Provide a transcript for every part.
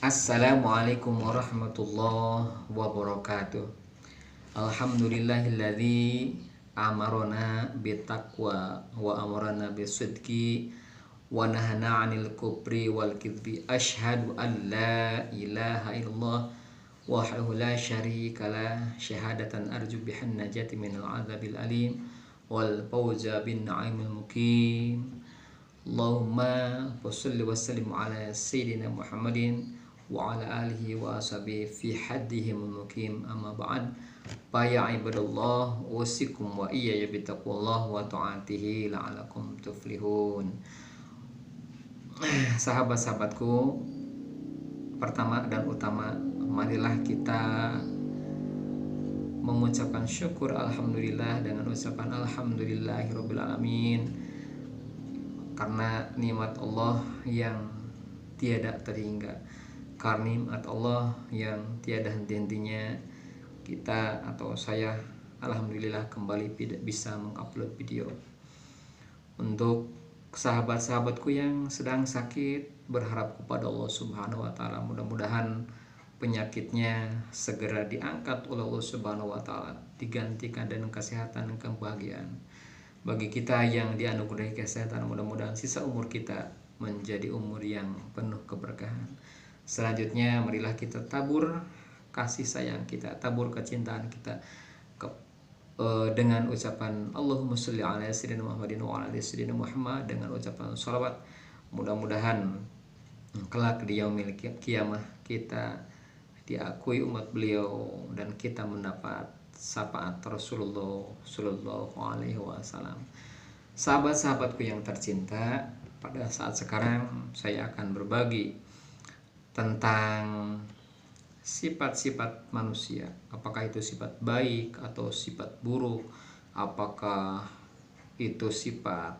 Assalamualaikum warahmatullahi wabarakatuh. Alhamdulillahilladzi amarona bitaqwa wa amarana bisidqi wa nahana 'anil kufri wal kidbi. Asyhadu an la ilaha illallah wahdahu la syarikalah syahadatan arju bihan najati minal adzabil alim wal fawza bin na'imil muqim. Allahumma shalli wa sallim ala sayyidina Muhammadin wa ala alihi wa ashabihi fi haddihim mukim, amma ba'd. Fa ya ibadallah, usikum wa iyaya bittaqwallah wa ta'atihi la'alakum tuflihun. Sahabat-sahabatku, pertama dan utama, marilah kita mengucapkan syukur alhamdulillah dengan ucapan alhamdulillahirabbil alamin, karena nikmat Allah yang tiada terhingga, karena nikmat Allah yang tiada henti-hentinya. Kita atau saya alhamdulillah kembali bisa mengupload video. Untuk sahabat-sahabatku yang sedang sakit, berharap kepada Allah Subhanahu wa taala mudah-mudahan penyakitnya segera diangkat oleh Allah Subhanahu wa taala, digantikan dengan kesehatan dan kebahagiaan. Bagi kita yang dianugerahi kesehatan, mudah-mudahan sisa umur kita menjadi umur yang penuh keberkahan. Selanjutnya, marilah kita tabur kasih sayang kita, tabur kecintaan kita dengan ucapan Allahumma sholli ala sayyidina Muhammadin wa ala ali sayyidina Muhammad, dengan ucapan shalawat. Mudah-mudahan kelak di yaumil kiamah kita diakui umat beliau dan kita mendapat syafaat Rasulullah Sallallahu Alaihi Wasallam. Sahabat-sahabatku yang tercinta, pada saat sekarang saya akan berbagi tentang sifat-sifat manusia. Apakah itu sifat baik atau sifat buruk? Apakah itu sifat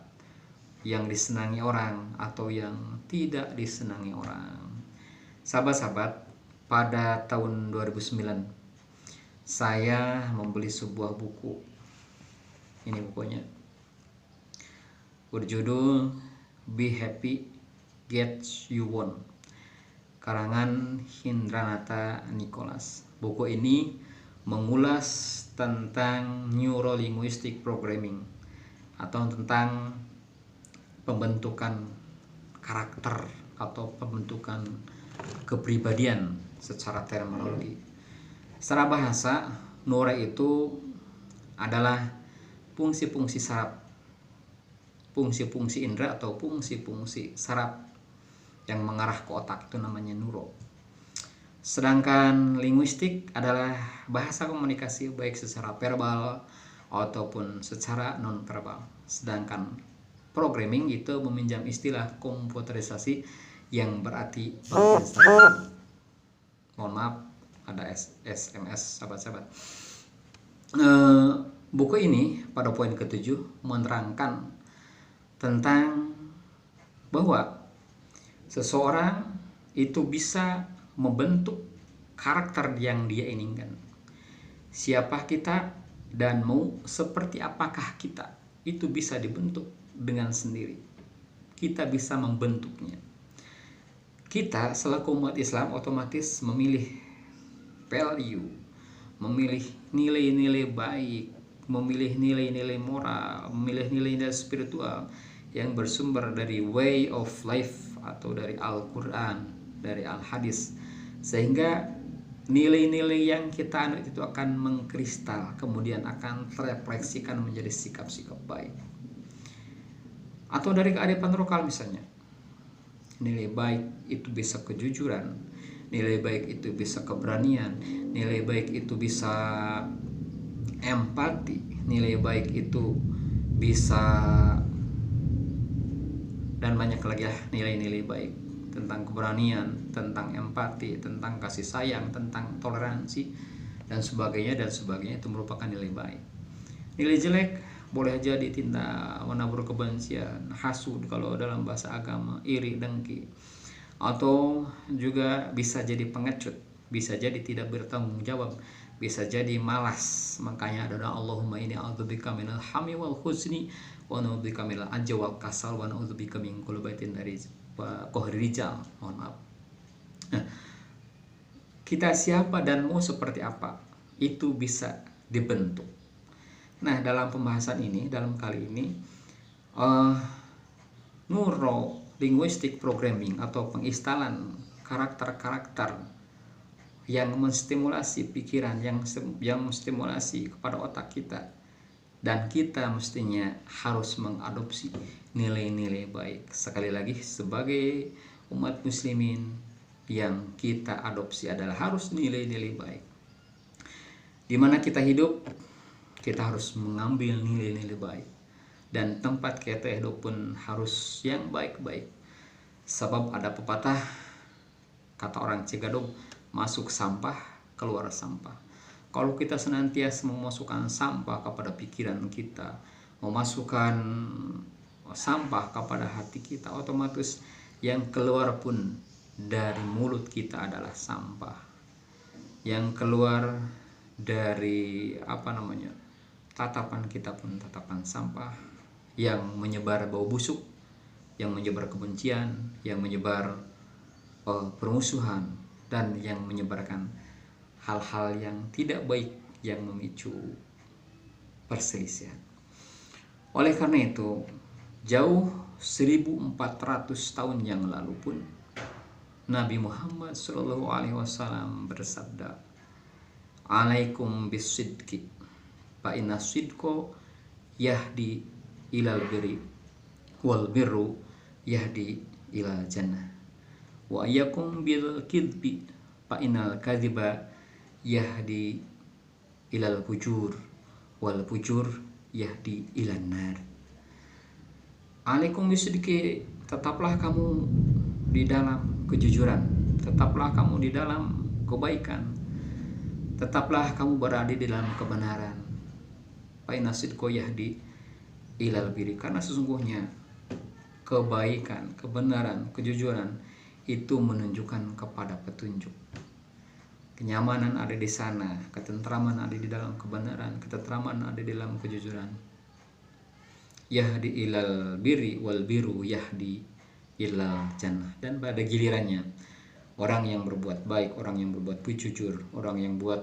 yang disenangi orang atau yang tidak disenangi orang? Sahabat-sahabat, pada tahun 2009 saya membeli sebuah buku. Ini bukunya, berjudul Be Happy Get You Want, karangan Hindranata Nicholas. Buku ini mengulas tentang neurolinguistic programming atau tentang pembentukan karakter atau pembentukan kepribadian secara terminologi. Secara bahasa, neuro itu adalah fungsi-fungsi saraf, fungsi-fungsi indera atau fungsi-fungsi saraf yang mengarah ke otak, itu namanya neuro. Sedangkan linguistik adalah bahasa komunikasi baik secara verbal ataupun secara non verbal. Sedangkan programming itu meminjam istilah komputerisasi yang berarti penginstallasi. Mohon maaf, ada SMS sahabat-sahabat. Buku ini pada poin ke-7 menerangkan tentang bahwa seseorang itu bisa membentuk karakter yang dia inginkan. Siapa kita dan mau seperti apakah kita, itu bisa dibentuk dengan sendiri. Kita bisa membentuknya. Kita selaku umat Islam otomatis memilih value, memilih nilai-nilai baik, memilih nilai-nilai moral, memilih nilai-nilai spiritual yang bersumber dari way of life atau dari Al-Quran, dari Al-Hadis, sehingga nilai-nilai yang kita anut itu akan mengkristal, kemudian akan terefleksikan menjadi sikap-sikap baik. Atau dari kearifan lokal misalnya, nilai baik itu bisa kejujuran, nilai baik itu bisa keberanian, nilai baik itu bisa empati, nilai baik itu bisa, dan banyak lagi lah nilai-nilai baik, tentang keberanian, tentang empati, tentang kasih sayang, tentang toleransi dan sebagainya itu merupakan nilai baik. Nilai jelek boleh jadi tindak menabur kebencian, hasud kalau dalam bahasa agama, iri, dengki, atau juga bisa jadi pengecut, bisa jadi tidak bertanggung jawab, bisa jadi malas. Makanya adalah Allahumma inni a'udzubika minal hammi wal huzni wa na'udzubika minal ajzi wal kasal wa na'udzubika min kulli baitin dari kohri rijal. Mohon maaf. Nah, kita siapa dan mau seperti apa, itu bisa dibentuk. Nah, dalam pembahasan ini, dalam kali ini, neuro linguistic programming atau penginstalan karakter-karakter yang menstimulasi pikiran, yang menstimulasi kepada otak kita, dan kita mestinya harus mengadopsi nilai-nilai baik. Sekali lagi, sebagai umat muslimin, yang kita adopsi adalah harus nilai-nilai baik. Di mana kita hidup, kita harus mengambil nilai-nilai baik, dan tempat kita hidup pun harus yang baik-baik. Sebab ada pepatah, kata orang Cigadog, masuk sampah, keluar sampah. Kalau kita senantiasa memasukkan sampah kepada pikiran kita, memasukkan sampah kepada hati kita, otomatis yang keluar pun dari mulut kita adalah sampah. Yang keluar dari tatapan kita pun tatapan sampah, yang menyebar bau busuk, yang menyebar kebencian, yang menyebar permusuhan, dan yang menyebarkan hal-hal yang tidak baik yang memicu perselisihan. Oleh karena itu, jauh 1400 tahun yang lalu pun Nabi Muhammad SAW bersabda, "Alaikum bisidqi, fa inna sidqo yahdi ilal birri wal birru yahdi ilal jannah. Wa ayyakum bil kidbi, fa innal kadhiba yahdi ilal fujur wal fujur yahdi ilan nar." Alaikum bisidqi, tetaplah kamu di dalam kejujuran, tetaplah kamu di dalam kebaikan, tetaplah kamu berada di dalam kebenaran. Fa inna sidqo yahdi ilal birri, karena sesungguhnya kebaikan, kebenaran, kejujuran itu menunjukkan kepada petunjuk. Kenyamanan ada di sana, ketentraman ada di dalam kebenaran, ketentraman ada di dalam kejujuran. Yahdi ilal birri wal biru yahdi ilal jannah. Dan pada gilirannya, orang yang berbuat baik, orang yang berbuat jujur, orang yang buat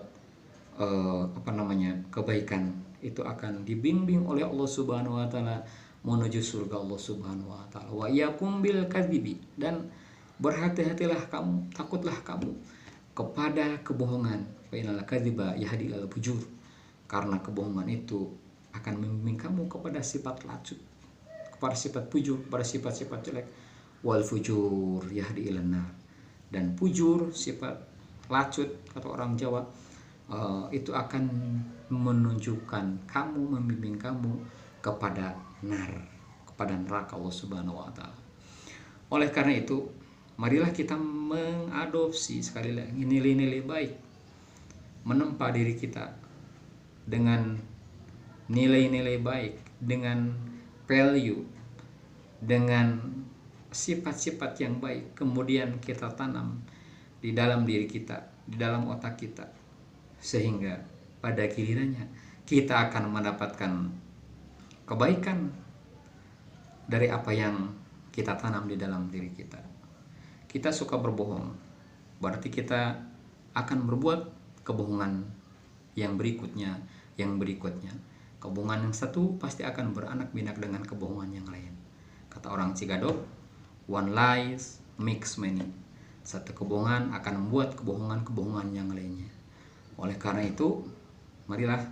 kebaikan, itu akan dibimbing oleh Allah Subhanahu wa taala menuju surga Allah Subhanahu wa taala. Wa yakum bil kadzibi, dan berhati-hatilah kamu, takutlah kamu kepada kebohongan. Fa innal kadziba yahdi ilal fujur, karena kebohongan itu akan membimbing kamu kepada sifat lacut, kepada sifat fujur, kepada sifat-sifat jelek. Wal fujur yahdi ilan nar, dan fujur, sifat lacut, kata orang Jawa, itu akan menunjukkan kamu, membimbing kamu kepada nar, kepada neraka Allah Subhanahu wa taala. Oleh karena itu, marilah kita mengadopsi sekali lagi nilai-nilai baik, menempa diri kita dengan nilai-nilai baik, dengan value, dengan sifat-sifat yang baik, kemudian kita tanam di dalam diri kita, di dalam otak kita, sehingga pada gilirannya kita akan mendapatkan kebaikan dari apa yang kita tanam di dalam diri kita. Kita suka berbohong, berarti kita akan berbuat kebohongan yang berikutnya. Kebohongan yang satu pasti akan beranak pinak dengan kebohongan yang lain. Kata orang Cigadog, one lies makes many. Satu kebohongan akan membuat kebohongan yang lainnya. Oleh karena itu, marilah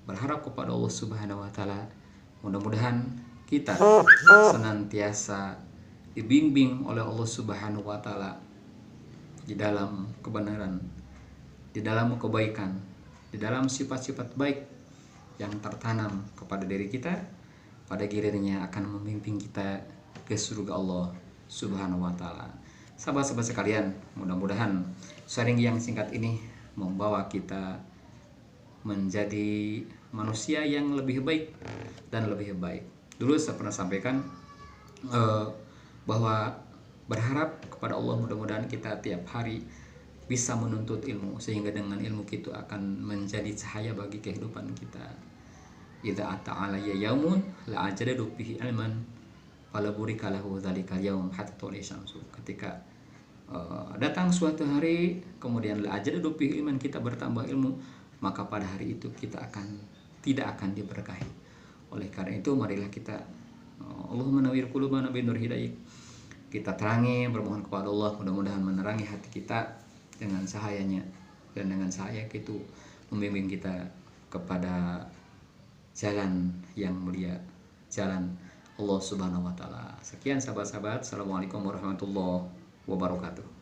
berharap kepada Allah Subhanahu wa taala, mudah-mudahan kita senantiasa dibimbing oleh Allah Subhanahu wa taala di dalam kebenaran, di dalam kebaikan, di dalam sifat-sifat baik yang tertanam kepada diri kita, pada gilirannya akan membimbing kita ke surga Allah Subhanahu wa taala. Sahabat-sahabat sekalian, mudah-mudahan sharing yang singkat ini membawa kita menjadi manusia yang lebih baik dan lebih baik. Dulu saya pernah sampaikan bahwa berharap kepada Allah, mudah-mudahan kita tiap hari bisa menuntut ilmu, sehingga dengan ilmu kita akan menjadi cahaya bagi kehidupan kita. Idza ata'ala yaumun la ajadadu fihi ilman fala burika lahu dzalikal yaum hatta tulis syamsu. Ketika datang suatu hari kemudian la ajadu fi ilman, kita bertambah ilmu, maka pada hari itu kita tidak akan diberkahi. Oleh karena itu marilah kita Allahumma nawwir qulubana binur hidayah, kita terangi, bermohon kepada Allah mudah-mudahan menerangi hati kita dengan cahayanya, dan dengan cahaya itu membimbing kita kepada jalan yang mulia, jalan Allah Subhanahu wa taala. Sekian sahabat-sahabat, assalamualaikum warahmatullahi wabarakatuh.